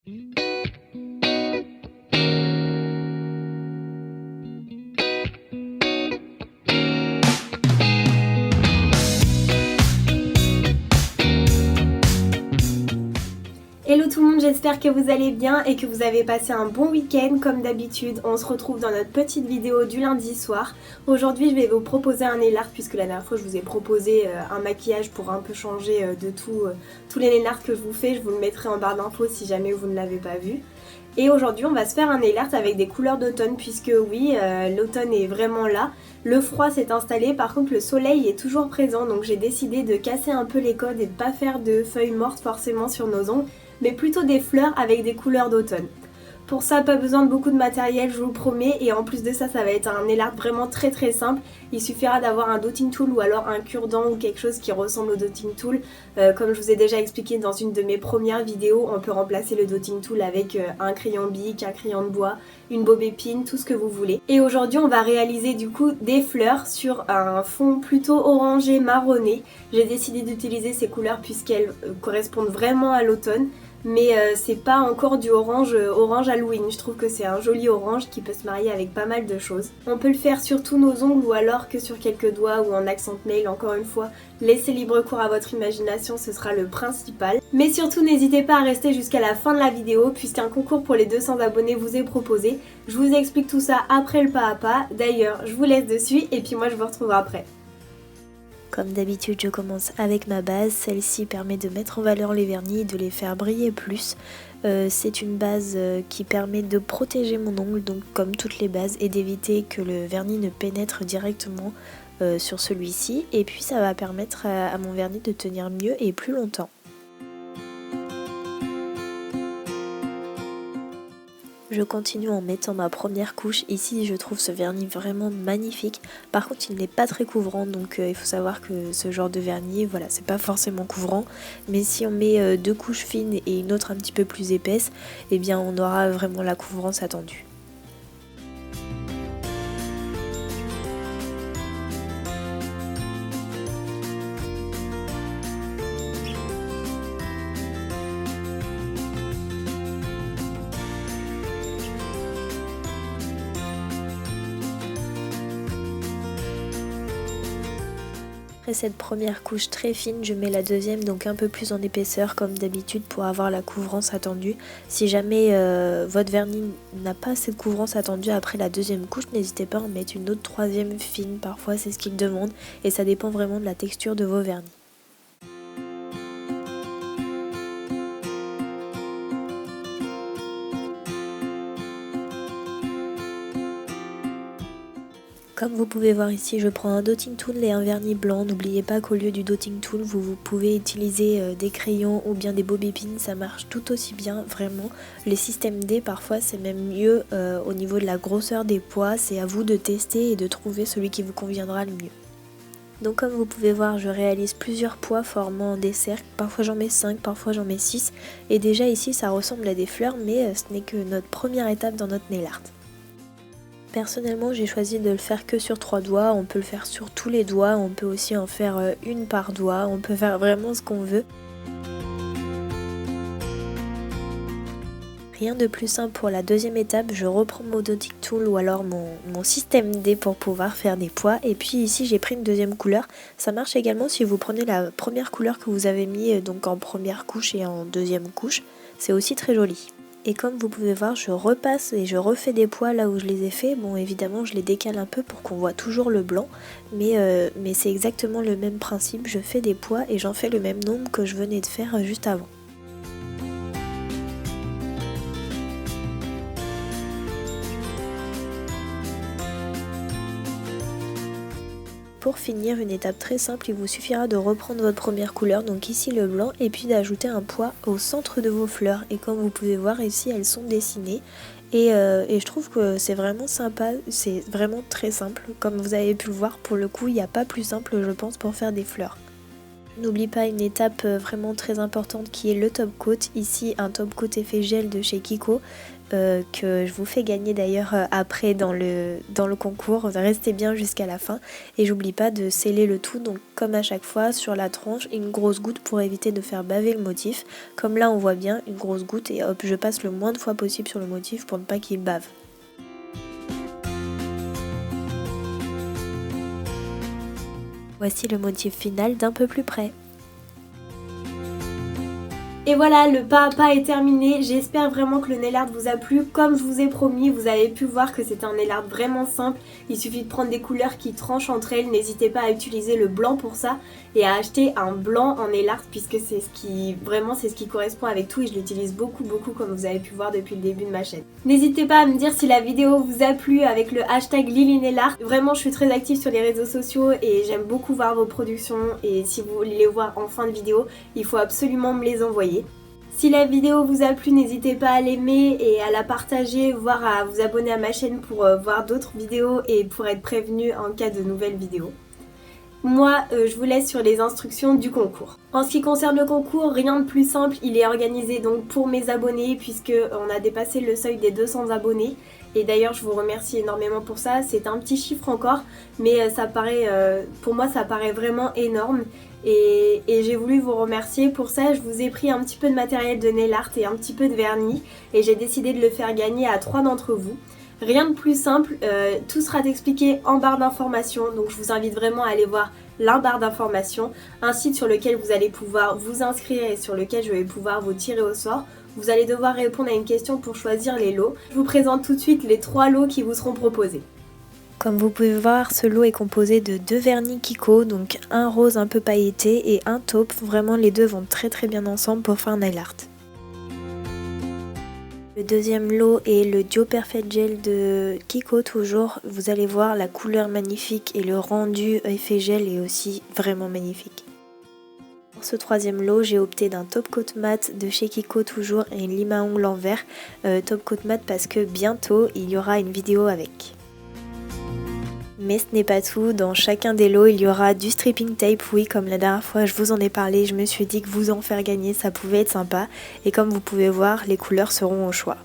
Hello tout le monde, j'espère que vous allez bien et que vous avez passé un bon week-end. Comme d'habitude, on se retrouve dans notre petite vidéo du lundi soir. Aujourd'hui, je vais vous proposer un nail art puisque la dernière fois, je vous ai proposé un maquillage pour un peu changer de tous les nail art que je vous fais. Je vous le mettrai en barre d'infos si jamais vous ne l'avez pas vu. Et aujourd'hui, on va se faire un nail art avec des couleurs d'automne puisque oui, l'automne est vraiment là. Le froid s'est installé, par contre le soleil est toujours présent, donc j'ai décidé de casser un peu les codes et de pas faire de feuilles mortes forcément sur nos ongles, mais plutôt des fleurs avec des couleurs d'automne. Pour ça, pas besoin de beaucoup de matériel, je vous le promets, et en plus de ça, ça va être un nail art vraiment très simple. Il suffira d'avoir un dotting tool ou alors un cure-dent ou quelque chose qui ressemble au dotting tool. Comme je vous ai déjà expliqué dans une de mes premières vidéos, on peut remplacer le dotting tool avec un crayon bic, un crayon de bois, une bob épine, tout ce que vous voulez. Et aujourd'hui, on va réaliser du coup des fleurs sur un fond plutôt orangé marronné. J'ai décidé d'utiliser ces couleurs puisqu'elles correspondent vraiment à l'automne. Mais c'est pas encore du orange Halloween, je trouve que c'est un joli orange qui peut se marier avec pas mal de choses. On peut le faire sur tous nos ongles ou alors que sur quelques doigts ou en accent nail, encore une fois. Laissez libre cours à votre imagination, ce sera le principal. Mais surtout n'hésitez pas à rester jusqu'à la fin de la vidéo puisqu'un concours pour les 200 abonnés vous est proposé. Je vous explique tout ça après le pas à pas, d'ailleurs je vous laisse dessus et puis moi je vous retrouve après. Comme d'habitude, je commence avec ma base. Celle-ci permet de mettre en valeur les vernis et de les faire briller plus. C'est une base qui permet de protéger mon ongle, donc comme toutes les bases, et d'éviter que le vernis ne pénètre directement sur celui-ci. Et puis ça va permettre à mon vernis de tenir mieux et plus longtemps. Je continue en mettant ma première couche. Ici, je trouve ce vernis vraiment magnifique. Par contre, il n'est pas très couvrant, donc il faut savoir que ce genre de vernis, voilà, c'est pas forcément couvrant. Mais si on met deux couches fines et une autre un petit peu plus épaisse, eh bien, on aura vraiment la couvrance attendue. Après cette première couche très fine, je mets la deuxième donc un peu plus en épaisseur comme d'habitude pour avoir la couvrance attendue. Si jamais votre vernis n'a pas assez de couvrance attendue après la deuxième couche, n'hésitez pas à en mettre une autre troisième fine, parfois c'est ce qu'il demande et ça dépend vraiment de la texture de vos vernis. Comme vous pouvez voir ici, je prends un dotting tool et un vernis blanc. N'oubliez pas qu'au lieu du dotting tool, vous pouvez utiliser des crayons ou bien des bob épines. Ça marche tout aussi bien, vraiment. Les systèmes D, parfois, c'est même mieux au niveau de la grosseur des pois. C'est à vous de tester et de trouver celui qui vous conviendra le mieux. Donc comme vous pouvez voir, je réalise plusieurs pois formant des cercles. Parfois j'en mets 5, parfois j'en mets 6. Et déjà ici, ça ressemble à des fleurs, mais ce n'est que notre première étape dans notre nail art. Personnellement, j'ai choisi de le faire que sur 3 doigts, on peut le faire sur tous les doigts, on peut aussi en faire une par doigt, on peut faire vraiment ce qu'on veut. Rien de plus simple pour la deuxième étape, je reprends mon dotting tool ou alors mon système D pour pouvoir faire des pois. Et puis ici j'ai pris une deuxième couleur, ça marche également si vous prenez la première couleur que vous avez mis donc en première couche et en deuxième couche, c'est aussi très joli. Et comme vous pouvez voir, je repasse et je refais des pois là où je les ai fait. Bon, évidemment, je les décale un peu pour qu'on voit toujours le blanc. Mais c'est exactement le même principe. Je fais des pois et j'en fais le même nombre que je venais de faire juste avant. Pour finir, une étape très simple, il vous suffira de reprendre votre première couleur, donc ici le blanc, et puis d'ajouter un pois au centre de vos fleurs. Et comme vous pouvez voir ici, elles sont dessinées. Et je trouve que c'est vraiment sympa, c'est vraiment très simple. Comme vous avez pu le voir, pour le coup, il n'y a pas plus simple, je pense, pour faire des fleurs. N'oublie pas une étape vraiment très importante qui est le top coat. Ici un top coat effet gel de chez Kiko que je vous fais gagner d'ailleurs après dans le concours. Restez bien jusqu'à la fin et j'oublie pas de sceller le tout, donc comme à chaque fois sur la tranche une grosse goutte pour éviter de faire baver le motif. Comme là on voit bien, une grosse goutte et hop, je passe le moins de fois possible sur le motif pour ne pas qu'il bave. Voici le motif final d'un peu plus près. Et voilà, le pas à pas est terminé. J'espère vraiment que le nail art vous a plu. Comme je vous ai promis, vous avez pu voir que c'est un nail art vraiment simple. Il suffit de prendre des couleurs qui tranchent entre elles. N'hésitez pas à utiliser le blanc pour ça et à acheter un blanc en nail art puisque c'est ce qui correspond avec tout et je l'utilise beaucoup comme vous avez pu voir depuis le début de ma chaîne. N'hésitez pas à me dire si la vidéo vous a plu avec le hashtag LilyNailArt. Vraiment, je suis très active sur les réseaux sociaux et j'aime beaucoup voir vos productions et si vous voulez les voir en fin de vidéo, il faut absolument me les envoyer. Si la vidéo vous a plu, n'hésitez pas à l'aimer et à la partager, voire à vous abonner à ma chaîne pour voir d'autres vidéos et pour être prévenu en cas de nouvelles vidéos. Moi, je vous laisse sur les instructions du concours. En ce qui concerne le concours, rien de plus simple, il est organisé donc pour mes abonnés puisque on a dépassé le seuil des 200 abonnés. Et d'ailleurs, je vous remercie énormément pour ça, c'est un petit chiffre encore, mais ça paraît, pour moi ça paraît vraiment énorme. Et j'ai voulu vous remercier pour ça. Je vous ai pris un petit peu de matériel de nail art et un petit peu de vernis et j'ai décidé de le faire gagner à 3 d'entre vous. Rien de plus simple, tout sera expliqué en barre d'informations, donc je vous invite vraiment à aller voir la barre d'informations, un site sur lequel vous allez pouvoir vous inscrire et sur lequel je vais pouvoir vous tirer au sort. Vous allez devoir répondre à une question pour choisir les lots. Je vous présente tout de suite les 3 lots qui vous seront proposés. Comme vous pouvez voir, ce lot est composé de 2 vernis Kiko, donc un rose un peu pailleté et un taupe. Vraiment les deux vont très bien ensemble pour faire un nail art. Le deuxième lot est le Duo Perfect Gel de Kiko toujours. Vous allez voir la couleur magnifique et le rendu effet gel est aussi vraiment magnifique. Pour ce troisième lot, j'ai opté d'un top coat mat de chez Kiko toujours et une lime à ongles en vert. Top coat mat parce que bientôt il y aura une vidéo avec. Mais ce n'est pas tout, dans chacun des lots il y aura du stripping tape, oui comme la dernière fois je vous en ai parlé, je me suis dit que vous en faire gagner ça pouvait être sympa et comme vous pouvez voir les couleurs seront au choix.